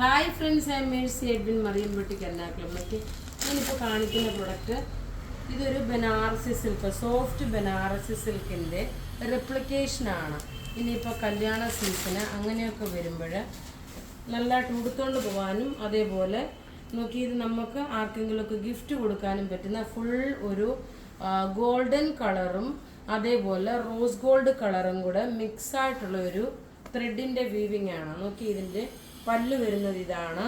Hi friends, I am Mercy Edwin Mariyam boutique എറണാകുളത്തേക്ക്. ഞാനിപ്പോൾ കാണിക്കുന്ന പ്രൊഡക്റ്റ് ഇതൊരു ബനാറസി സിൽക്ക്, സോഫ്റ്റ് ബനാറസി സിൽക്കിൻ്റെ റെപ്ലിക്കേഷനാണ്. ഇനിയിപ്പോൾ കല്യാണ സീസണ് അങ്ങനെയൊക്കെ വരുമ്പോൾ നല്ലതായിട്ട് ഉടുത്തുകൊണ്ട് പോകാനും അതേപോലെ നോക്കി ഇത് നമുക്ക് ആർക്കെങ്കിലുമൊക്കെ ഗിഫ്റ്റ് കൊടുക്കാനും പറ്റുന്ന ഫുൾ ഒരു ഗോൾഡൻ കളറും അതേപോലെ റോസ് ഗോൾഡ് കളറും കൂടെ മിക്സായിട്ടുള്ള ഒരു ത്രെഡിൻ്റെ വീവിങ് ആണ്. നോക്കി ഇതിൻ്റെ പല്ല് വരുന്നത് ഇതാണ്.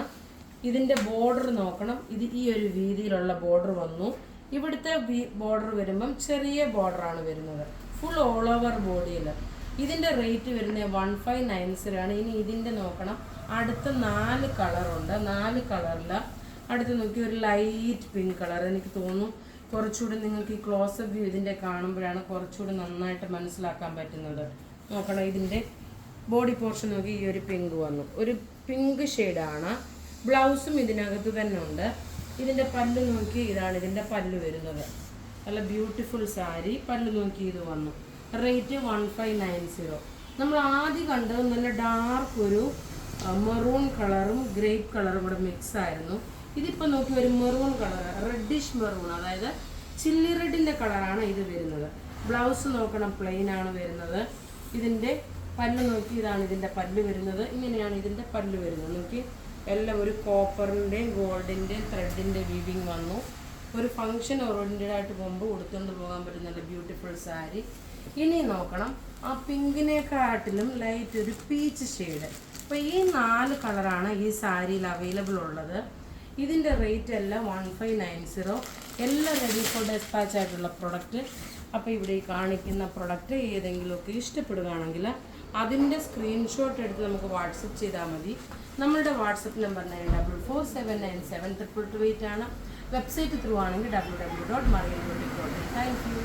ഇതിൻ്റെ ബോർഡർ നോക്കണം, ഇത് ഈ ഒരു വീതിയിലുള്ള ബോർഡർ വന്നു. ഇവിടുത്തെ ബോർഡർ വരുമ്പം ചെറിയ ബോർഡറാണ് വരുന്നത്, ഫുൾ ഓൾ ഓവർ ബോഡിയിൽ. ഇതിൻ്റെ റേറ്റ് വരുന്നത് 1590 ആണ്. ഇനി ഇതിൻ്റെ നോക്കണം, അടുത്ത 4 കളറുണ്ട്. 4 കളറിൽ അടുത്ത് നോക്കി ഒരു ലൈറ്റ് പിങ്ക് കളർ. എനിക്ക് തോന്നുന്നു കുറച്ചുകൂടി നിങ്ങൾക്ക് ഈ ക്ലോസപ്പ് വ്യൂ ഇതിൻ്റെ കാണുമ്പോഴാണ് കുറച്ചുകൂടി നന്നായിട്ട് മനസ്സിലാക്കാൻ പറ്റുന്നത്. നോക്കണം, ഇതിൻ്റെ ബോഡി പോർഷൻ നോക്കി ഈ ഒരു പിങ്ക് വന്നു, ഒരു പിങ്ക് ഷെയ്ഡാണ്. ബ്ലൗസും ഇതിനകത്ത് തന്നെ ഉണ്ട്. ഇതിൻ്റെ പല്ല് നോക്കി ഇതാണ് ഇതിൻ്റെ പല്ല് വരുന്നത്. നല്ല ബ്യൂട്ടിഫുൾ സാരി. പല്ല് നോക്കി ഇത് വന്നു. റേറ്റ് 1590. നമ്മൾ ആദ്യം കണ്ടത് നല്ല ഡാർക്ക് ഒരു മെറൂൺ കളറും ഗ്രേപ്പ് കളറും കൂടെ മിക്സ് ആയിരുന്നു. ഇതിപ്പോൾ നോക്കി ഒരു മെറൂൺ കളർ, റെഡിഷ് മെറൂൺ, അതായത് ചില്ലി റെഡിൻ്റെ കളറാണ് ഇത് വരുന്നത്. ബ്ലൗസ് നോക്കണം, പ്ലെയിൻ ആണ് വരുന്നത്. ഇതിൻ്റെ പല്ല് നോക്കി ഇതാണ് ഇതിൻ്റെ പല്ല് വരുന്നത്. ഇങ്ങനെയാണ് ഇതിൻ്റെ പല്ല് വരുന്നത്. നോക്കി എല്ലാം ഒരു കോപ്പറിൻ്റെയും ഗോൾഡിൻ്റെയും ത്രെഡിൻ്റെ വീവിങ് വന്നു. ഒരു ഫങ്ഷൻ ഓറിയൻറ്റഡ് ആയിട്ട് പോകുമ്പോൾ ഉടുത്തുകൊണ്ട് പോകാൻ പറ്റുന്ന നല്ല ബ്യൂട്ടിഫുൾ സാരി. ഇനി നോക്കണം, ആ പിങ്കിനെക്കാട്ടിലും ലൈറ്റ് ഒരു പീച്ച് ഷെയ്ഡ്. അപ്പോൾ ഈ 4 കളറാണ് ഈ സാരിയിൽ അവൈലബിൾ ഉള്ളത്. ഇതിൻ്റെ റേറ്റ് എല്ലാം 1590. എല്ലാം റെഡി ഫോർ ഡെസ്പാച്ച് ആയിട്ടുള്ള പ്രൊഡക്റ്റ്. അപ്പോൾ ഇവിടെ ഈ കാണിക്കുന്ന പ്രൊഡക്റ്റ് ഏതെങ്കിലുമൊക്കെ ഇഷ്ടപ്പെടുകയാണെങ്കിൽ അതിൻ്റെ സ്ക്രീൻഷോട്ട് എടുത്ത് നമുക്ക് വാട്സപ്പ് ചെയ്താൽ മതി. നമ്മളുടെ വാട്സപ്പ് നമ്പർ 9447972228 ആണ്. വെബ്സൈറ്റ് ത്രൂ ആണെങ്കിൽ www.mariamboutique.in. Thank you.